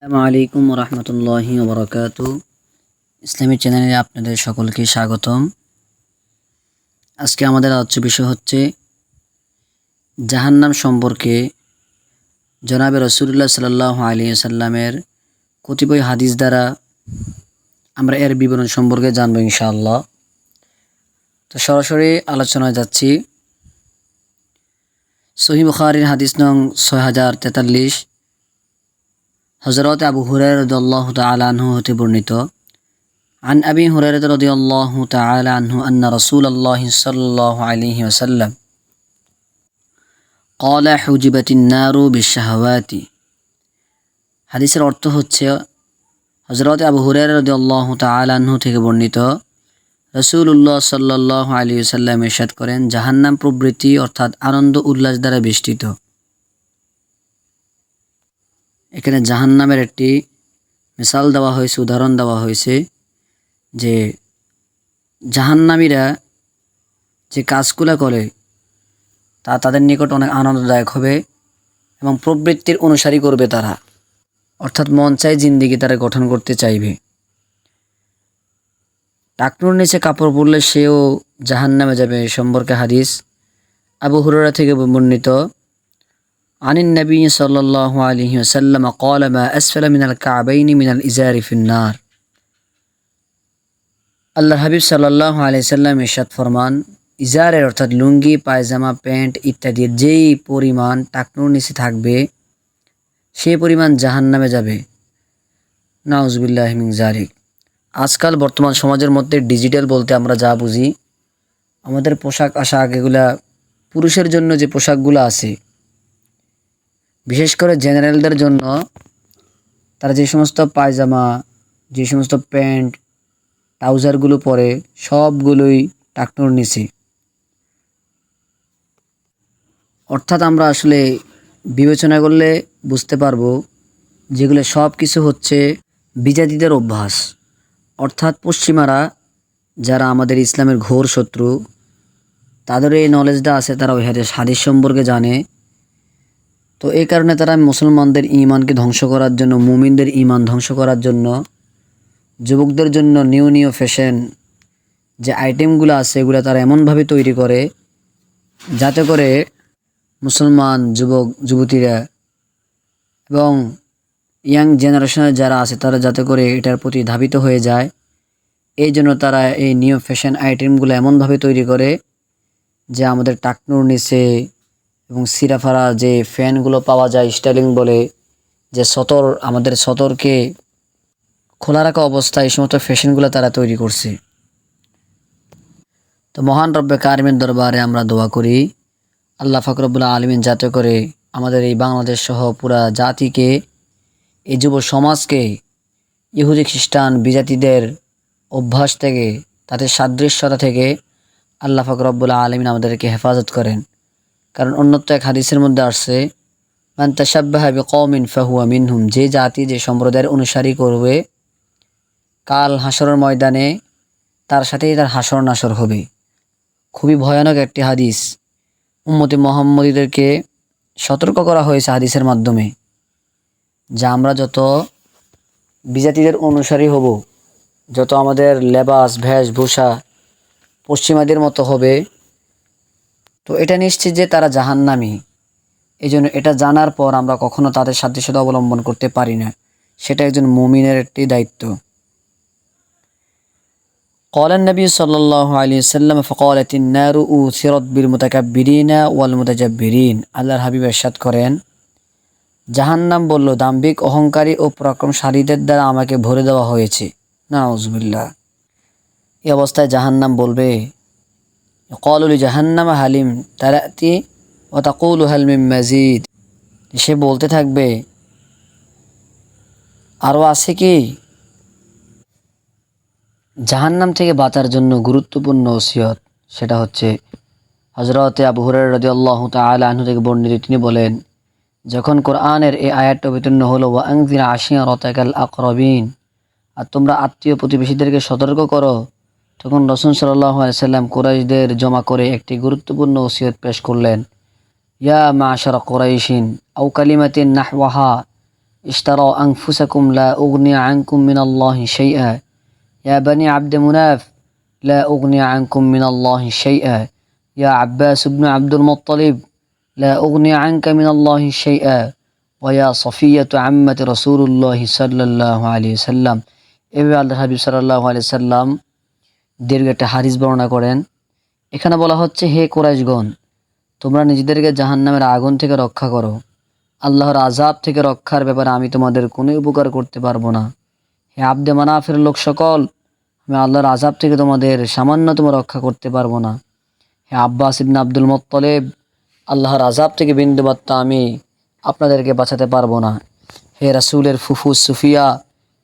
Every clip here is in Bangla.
আসসালামু আলাইকুম রহমতুল্লাহি ওবরাকাতু। ইসলামী চ্যানেলে আপনাদের সকলকে স্বাগতম। আজকে আমাদের আলোচ্য বিষয় হচ্ছে জাহান্নাম সম্পর্কে জনাবে রাসূলুল্লাহ সাল্লাল্লাহু আলাইহি ওয়াসাল্লামের কতিপয় হাদিস দ্বারা আমরা এর বিবরণ সম্পর্কে জানব ইনশাআল্লাহ। তো সরাসরি আলোচনায় যাচ্ছি। সহিহ বুখারীর হাদিস নং 6043 হযরত আবু হুরায়রা রাদিয়াল্লাহু তাআলা আনহু হতে বর্ণিত। عن أبي هريرة رضي الله تعالى عنه أن رسول الله صلى الله عليه وسلم قال حجبت النار بالشهوات। হাদিসের অর্থ হচ্ছে হযরত আবু হুরায়রা রাদিয়াল্লাহু তাআলা আনহু থেকে বর্ণিত, রাসূলুল্লাহ সাল্লাল্লাহু আলাইহি ওয়াসাল্লাম ইরশাদ করেন, জাহান্নাম প্রবৃত্তি অর্থাৎ আনন্দ উল্লাস দ্বারা বেষ্টিত। এখানে জাহান্নামের একটি মিসাল দেওয়া হয়েছে, উদাহরণ দেওয়া হয়েছে যে জাহান্নামীরা যে কাজগুলো করে তা তাদের নিকট অনেক আনন্দদায়ক হবে এবং প্রবৃত্তির অনুসারী করবে তারা, অর্থাৎ মন চাই জিন্দিগি তারা গঠন করতে চাইবে। টাকনুর নিচে কাপড় পরলে সেও জাহান্নামে যাবে সম্পর্কে হাদিস আবু হুরায়রা থেকে বর্ণিত। আনিন নবী সাল্লাল্লাহু আলাইহি ওয়াসাল্লাম قال ما أسفل من الكعبين من الإزار في النار। আল্লাহ হাবিব সাল্লাল্লাহু আলাইহি সাল্লাম ইরশাদ ফরমান, ইজারের অর্থাৎ লুঙ্গি, পায়জামা, প্যান্ট ইত্যাদি যেই পরিমাণ টাকনুর নিচে থাকবে সেই পরিমাণ জাহান্নামে যাবে। নাউজুবিল্লাহি মিন যালিক। আজকাল বর্তমান সমাজের মধ্যে ডিজিটাল বলতে আমরা যা বুঝি, আমাদের পোশাক আশাক এগুলা পুরুষের জন্য যে পোশাকগুলো আছে, বিশেষ করে জেনারেলদের জন্য তারা যে সমস্ত পায়জামা, যে সমস্ত প্যান্ট ট্রাউজারগুলো পরে সবগুলোই টাকনুর নিচে। অর্থাৎ আমরা আসলে বিবেচনা করলে বুঝতে পারবো যেগুলো সব কিছু হচ্ছে বিজাতিদের অভ্যাস। অর্থাৎ পশ্চিমারা যারা আমাদের ইসলামের ঘোর শত্রু, তাদের এই নলেজটা আছে, তারা ওই হাদিস সম্পর্কে জানে। তো এই কারণে তারা মুসলমানদের ঈমানকে ধ্বংস করার জন্য, মুমিনদের ঈমান ধ্বংস করার জন্য যুবকদের জন্য নিউ ফ্যাশন যে আইটেমগুলো আছে এগুলো তারা এমনভাবে তৈরি করে যাতে করে মুসলমান যুবক যুবতীরা এবং ইয়াং জেনারেশনের যারা আছে তারা যাতে করে এটার প্রতি ধাবিত হয়ে যায়। এই জন্য তারা এই নিউ ফ্যাশন আইটেমগুলো এমনভাবে তৈরি করে যে আমাদের টাকনুর নিচে এবং সিরাফারা যে ফ্যানগুলো পাওয়া যায় স্টাইলিং বলে, যে আমাদের সতরকে খোলা রাখা অবস্থায় এই সমস্ত ফ্যাশনগুলো তারা তৈরি করছে। তো মহান রব্বে কারিমের দরবারে আমরা দোয়া করি আল্লাহ পাক রব্বুল আলামিন যাতে করে আমাদের এই বাংলাদেশ সহ পুরা জাতিকে, এই যুব সমাজকে ইহুদি খ্রিস্টান বিজাতিদের অভ্যাস থেকে, তাদের সাদৃশ্যতা থেকে আল্লাহ পাক রব্বুল আলামিন আমাদেরকে হেফাজত করেন। কারণ অন্যত্র এক হাদিসের মধ্যে আসছে, মান তাশাব্বাহা বিকওমিন ফাহুয়া মিনহুম, যে জাতি যে সম্প্রদায়ের অনুসারী করবে কাল হাসরের ময়দানে তার সাথেই তার হাসর নাসর হবে। খুবই ভয়ানক একটি হাদিস। উম্মতে মুহাম্মদীদেরকে সতর্ক করা হয়েছে হাদিসের মাধ্যমে যে আমরা যত বিজাতিদের অনুসারী হব, যত আমাদের লেবাস বেশভূষা পশ্চিমাদের মতো হবে, তো এটা নিশ্চিত যে তারা জাহান্নামী। এই জন্য এটা জানার পর আমরা কখনো তাদের সাদৃশ্যতা অবলম্বন করতে পারি না। সেটা একজন মুমিনের একটি দায়িত্ব। قال النبي صلى الله عليه وسلم فقالت النار أوثرت بالمتكبرين والمتجبرين। আল্লাহর হাবিব ইরশাদ করেন, জাহান্নাম বলল, দাম্ভিক, অহংকারী ও পরাক্রমশালীদের দ্বারা আমাকে ভরে দেওয়া হয়েছে। নাউজুবিল্লাহ। এই অবস্থায় জাহান্নাম বলবে, ক্বালু লিজাহান্নাম হালিম তারাতি ওয়া তাকুলু হাল মিন মাজিদ। সে বলতে থাকবে, আরও আছে কি? জাহান্নাম থেকে বাঁচার জন্য গুরুত্বপূর্ণ ওসিয়ত, সেটা হচ্ছে হযরতে আবু হুরায়রা রাদিয়াল্লাহু তাআলা আনহু থেকে বর্ণিত। তিনি বলেন, যখন কোরআনের এই আয়াতটা অবতীর্ণ হলো, ওয়া আনজির আশিরাতাকাল আকরাবিন, আর তোমরা আত্মীয় প্রতিবেশীদেরকে সতর্ক করো, তখন রাসূল সাল্লাল্লাহু আলাইহি ওয়াসাল্লাম কুরাইশদের জমা করে একটি গুরুত্বপূর্ণ ওসিয়ত পেশ করলেন। ইয়া মাশারা কুরাইশিন আও কালিমাতিন নাহওয়াহা ইশতারাউ আনফুসাকুম লা উগনি আনকুম মিনাল্লাহি শাইআ ইয়া বানি আব্দ মুনাফ লা উগনি আনকুম মিনাল্লাহি শাইআ ইয়া আব্বাস ইবনে আব্দুল মুত্তালিব লা উগনি আনকা মিনাল্লাহি শাইআ ওয়া ইয়া সফিয়াতু আম্মাতি রাসূলুল্লাহি সাল্লাল্লাহু আলাইহি ওয়াসাল্লাম। এভাবে আল্লাহর হাবিব সাল্লাল্লাহু আলাইহি ওয়াসাল্লাম দীর্ঘ একটা হাদিস বর্ণনা করেন। এখানে বলা হচ্ছে, হে কুরাইশগণ, তোমরা নিজেদেরকে জাহান্নামের আগুন থেকে রক্ষা করো। আল্লাহর আযাব থেকে রক্ষার ব্যাপারে আমি তোমাদের কোনো উপকার করতে পারবো না। হে আব্দে মানাফের লোক সকল, আমি আল্লাহর আযাব থেকে তোমাদের সামান্যতম রক্ষা করতে পারবো না। হে আব্বাস ইবনে আব্দুল মুত্তালিব, আল্লাহর আযাব থেকে বিন্দুমাত্র আমি আপনাদেরকে বাঁচাতে পারবো না। হে রাসূলের ফুফু সুফিয়া,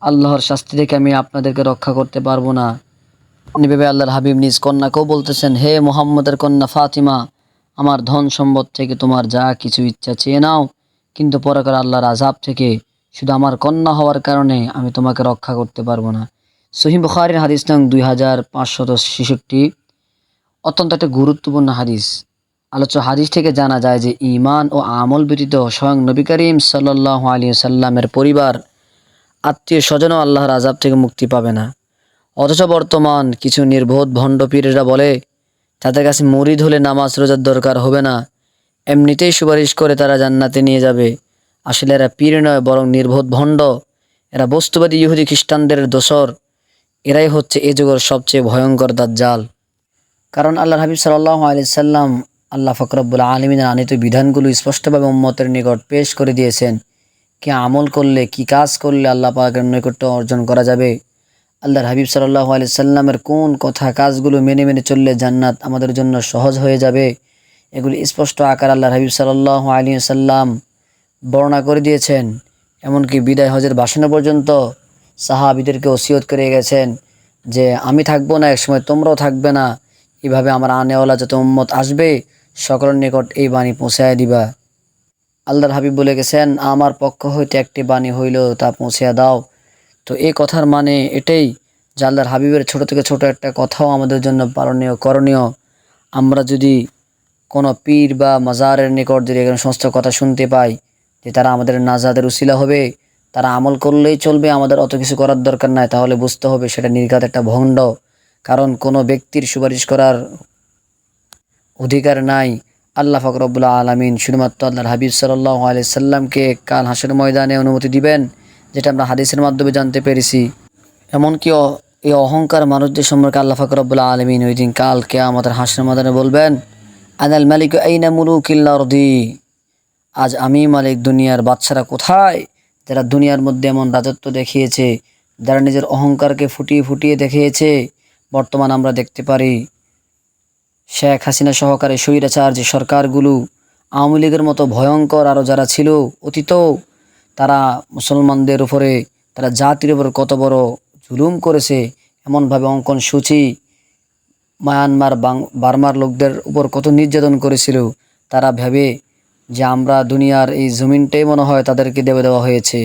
আল্লাহর শাস্তি থেকে আমি আপনাদেরকে রক্ষা করতে পারবো না। এভাবে আল্লাহর হাবিব নিজ কন্যাকেও বলতেছেন, হে মুহাম্মদের কন্যা ফাতিমা, আমার ধন সম্পদ থেকে তোমার যা কিছু ইচ্ছা চেয়ে নাও, কিন্তু পরকালে আল্লাহর আযাব থেকে শুধু আমার কন্যা হওয়ার কারণে আমি তোমাকে রক্ষা করতে পারবো না। সহিহ বুখারীর হাদিস নং 2566। অত্যন্ত একটা গুরুত্বপূর্ণ হাদিস। আলোচ্য হাদিস থেকে জানা যায় যে ঈমান ও আমল ব্যতীত স্বয়ং নবী করিম সাল্লাল্লাহু আলাইহি ওয়াসাল্লামের পরিবার, আত্মীয় স্বজনও আল্লাহর আযাব থেকে মুক্তি পাবে না। অথচ বর্তমান কিছু নির্বোধ ভণ্ড পীরেরা বলে তাদের কাছে মুরিদ হলে নামাজ রোজার দরকার হবে না, এমনিতেই সুপারিশ করে তারা জান্নাতে নিয়ে যাবে। আসলে এরা পীর নয়, বরং নির্বোধ ভণ্ড। এরা বস্তুবাদী ইহুদি খ্রিস্টানদের দোসর। এরাই হচ্ছে এ যুগের সবচেয়ে ভয়ঙ্কর দাজ্জাল। কারণ আল্লাহর হাবিব সাল্লাল্লাহু আলাইহি সাল্লাম আল্লাহ পাক রব্বুল আলামিনের আনীত বিধানগুলো স্পষ্টভাবে উম্মতের নিকট পেশ করে দিয়েছেন। কি আমল করলে, কি কাজ করলে আল্লাহ পাকের নৈকট্য অর্জন করা যাবে, আল্লাহর হাবিব সাল্লাল্লাহু আলাইহি সাল্লামের কোন কথা কাজগুলো মেনে মেনে চললে জান্নাত আমাদের জন্য সহজ হয়ে যাবে, এগুলি স্পষ্ট আকার আল্লাহর হাবিব সাল্লাল্লাহু আলাইহি সাল্লাম বর্ণনা করে দিয়েছেন। এমনকি বিদায় হজের ভাষণে পর্যন্ত সাহাবীদেরকে ওসিয়ত করে গেছেন যে আমি থাকবো না, একসময় তোমরাও থাকবে না, এভাবে আমার আনেওয়ালা যত উম্মত আসবে সকলের নিকট এই বাণী পৌঁছায় দিবা। আল্লাহর হাবিব বলে গেছেন, আমার পক্ষ হইতে একটি বাণী হইল তা পৌঁছিয়া দাও। তো এই কথার মানে এটাই যে আল্লাহর হাবিবের ছোট থেকে ছোট একটা কথাও আমাদের জন্য পালনীয়, করণীয়। আমরা যদি কোনো পীর বা মাজারের নিকট যদি এরকম সমস্ত কথা শুনতে পাই যে তারা আমাদের নাজাদের উসিলা হবে, তারা আমল করলেই চলবে, আমাদের অত কিছু করার দরকার নাই, তাহলে বুঝতে হবে সেটা নির্ঘাত একটা ভণ্ড। কারণ কোনো ব্যক্তির সুপারিশ করার অধিকার নাই। আল্লাহ পাক রব্বুল আলামিন শুধুমাত্র আল্লাহর হাবিব সাল্লাল্লাহু আলাইহি সাল্লামকে কাল হাসরের ময়দানে অনুমতি দিবেন, যেটা আমরা হাদিসের মাধ্যমে জানতে পেরেছি। এমনকি এই অহংকার মানুষদের সম্পর্কে আল্লাহ পাক রব্বুল আলামিন ওই দিন কাল কিয়ামতের হাসরের ময়দানে বলবেন, আনাল মালিকু আইনা মুলুকিল আরদি, আজ আমি মালিক, দুনিয়ার বাদশারা কোথায়? যারা দুনিয়ার মধ্যে এমন রাজত্ব দেখিয়েছে, যারা নিজের অহংকারকে ফুটিয়ে ফুটিয়ে দেখিয়েছে। বর্তমান আমরা দেখতে পারি শেখ হাসিনা সহকারে স্বৈরাচার যে সরকারগুলো, আওয়ামী লীগের মতো ভয়ঙ্কর আরও যারা ছিল অতীত, তারা মুসলমানদের উপরে, তারা জাতির উপর কত বড় জুলুম করেছে। এমনভাবে অঙ্কন সূচি মায়ানমার বার্মার লোকদের উপর কত নির্যাতন করেছিল। তারা ভেবে যে আমরা দুনিয়ার এই জমিনটাই মনে হয় তাদেরকে দেওয়া হয়েছে।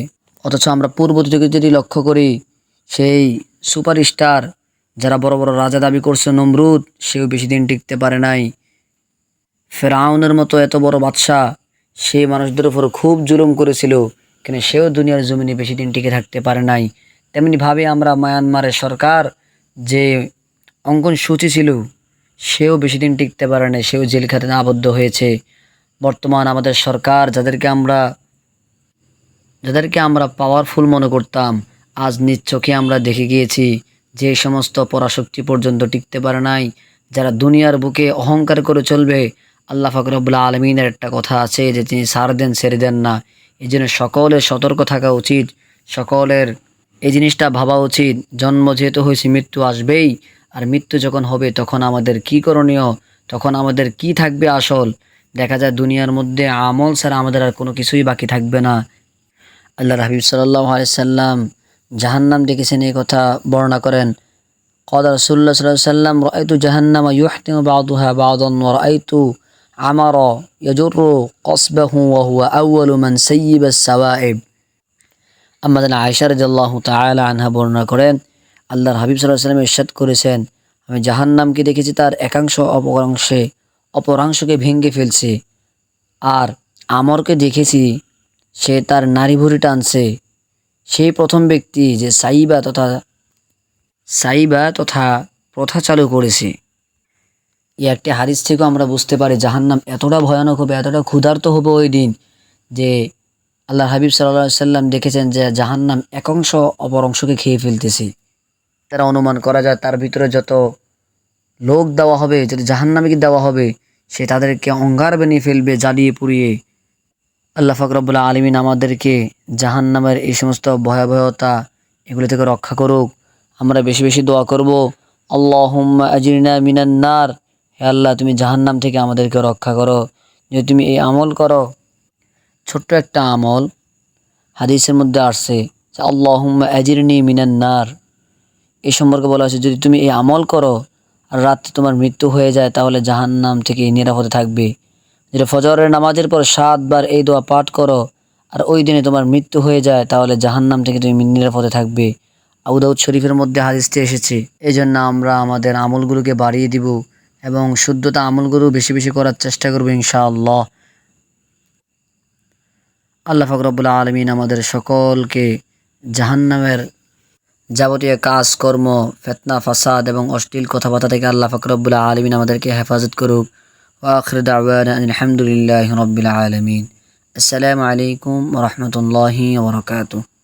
অথচ আমরা পূর্ব থেকে যদি লক্ষ্য করি, সেই সুপারস্টার যারা বড় বড় রাজা দাবি করছে, নমরুদ, সেও বেশি দিন টিকতে পারে নাই। ফেরাউনের মতো এত বড় বাদশা, সেই মানুষদের উপর খুব জুলুম করেছিল, কিন্তু সেও দুনিয়ার জমিনে বেশি দিন টিকে থাকতে পারে নাই। তেমনিভাবে আমরা মায়ানমারের সরকার যে অঙ্কন সূচি ছিল, সেও বেশি দিন টিকতে পারে নাই, সেও জেলখানায় আবদ্ধ হয়েছে। বর্তমান আমাদের সরকার যাদেরকে আমরা পাওয়ারফুল মনে করতাম, আজ নিজ চোখে আমরা দেখে গিয়েছি যে সমস্ত পরাশক্তি পর্যন্ত টিকতে পারে নাই, যারা দুনিয়ার বুকে অহংকার করে চলবে। আল্লাহ পাক রব্বুল আলামিনের একটা কথা আছে যে তিনি ছাড় দেন ছেড়ে দেন না। এই জন্য সকলের সতর্ক থাকা উচিত, সকলের এই জিনিসটা ভাবা উচিত। জন্ম যেহেতু হয়েছে, মৃত্যু আসবেই। আর মৃত্যু যখন হবে তখন আমাদের কি করণীয়, তখন আমাদের কি থাকবে আসল। দেখা যায় দুনিয়ার মধ্যে আমল ছাড়া আমাদের আর কোনো কিছুই বাকি থাকবে না। আল্লাহর হাবিব সাল্লাল্লাহু আলাইহি সাল্লাম জাহান্নাম দেখেছেন, এই কথা বর্ণনা করেন। ক্বালা রাসূলুল্লাহ সাল্লাল্লাহু আলাইহি সাল্লাম, রাআইতু জাহান্নামা ইউহতিমু বা'দুহা বা'দান ওয়া রাআইতু আমারা ইয়াজুরু কসবাহু ওয়া হুয়া আউয়ালু মান সাইয়্যিবা আস-সাওয়াইব। আমাদের আয়েশা রাদিয়াল্লাহু তাআলা আনহা বর্ণনা করেন, আল্লাহর হাবিব সাল্লাল্লাহু আলাইহি সাল্লাম ইরশাদ করেছেন, আমি জাহান্নামকে দেখেছি তার একাংশ অপরাংশকে ভেঙে ফেলছে, আর আমরকে দেখেছি সে তার নারী ভুঁড়ি টানছে, সেই প্রথম ব্যক্তি যে সাইবা তথা প্রথা চালু করেছে। এই একটি হাদিস থেকেও আমরা বুঝতে পারি জাহান্নাম এতটা ভয়ানক হবে, এতটা ক্ষুধার্ত হবে ওই দিন, যে আল্লাহ হাবিব সাল্লাল্লাহু আলাইহি সাল্লাম দেখেছেন যে জাহান্নাম এক অংশ অপর অংশকে খেয়ে ফেলতেছে। তারা অনুমান করা যায় তার ভিতরে যত লোক দেওয়া হবে, যদি জাহান্নামীকে দেওয়া হবে, সে তাদেরকে অঙ্গার বানিয়ে ফেলবে, জ্বালিয়ে পুড়িয়ে। আল্লাহ পাক রব্বুল আলামিন আমাদেরকে জাহান্নামের এই সমস্ত ভয়াবহতা এগুলো থেকে রক্ষা করুক। আমরা বেশি বেশি দোয়া করব, আল্লাহুম্মা আজিরনা মিনান নার, হে আল্লাহ তুমি জাহান্নাম থেকে আমাদেরকে রক্ষা করো। যদি তুমি এই আমল করো, ছোট্ট একটা আমল, হাদিসের মধ্যে আসছে যে আল্লাহুম্মা আজিরনি মিনান নার, এই সম্পর্কে বলা হয়েছে যদি তুমি এই আমল করো আর রাত্রে তোমার মৃত্যু হয়ে যায় তাহলে জাহান্নাম থেকে নিরাপদে থাকবে। যেটা ফজরের নামাজের পর 7 বার এই দোয়া পাঠ করো আর ওই দিনে তোমার মৃত্যু হয়ে যায় তাহলে জাহান্নাম থেকে তুমি নিরাপদে থাকবে। আবু দাউদ শরীফের মধ্যে হাদিসটি এসেছে। এই জন্য আমরা আমাদের আমলগুলোকে বাড়িয়ে দিব এবং শুদ্ধতা আমলগুলো বেশি বেশি করার চেষ্টা করবো ইনশাআল্লাহ। আল্লাহ পাক রব্বুল আলামিন আমাদের সকলকে জাহান্নামের যাবতীয় কাজকর্ম, ফিতনা ফাসাদ এবং অশ্লীল কথাবার্তা থেকে আল্লাহ পাক রব্বুল আলামিন আমাদেরকে হেফাজত করুক। ওয়া আখিরু দাওয়ানা আলহামদুলিল্লাহি রাব্বিল আলামিন। আসসালামু আলাইকুম ওয়া রাহমাতুল্লাহি ওয়া বারাকাতুহু।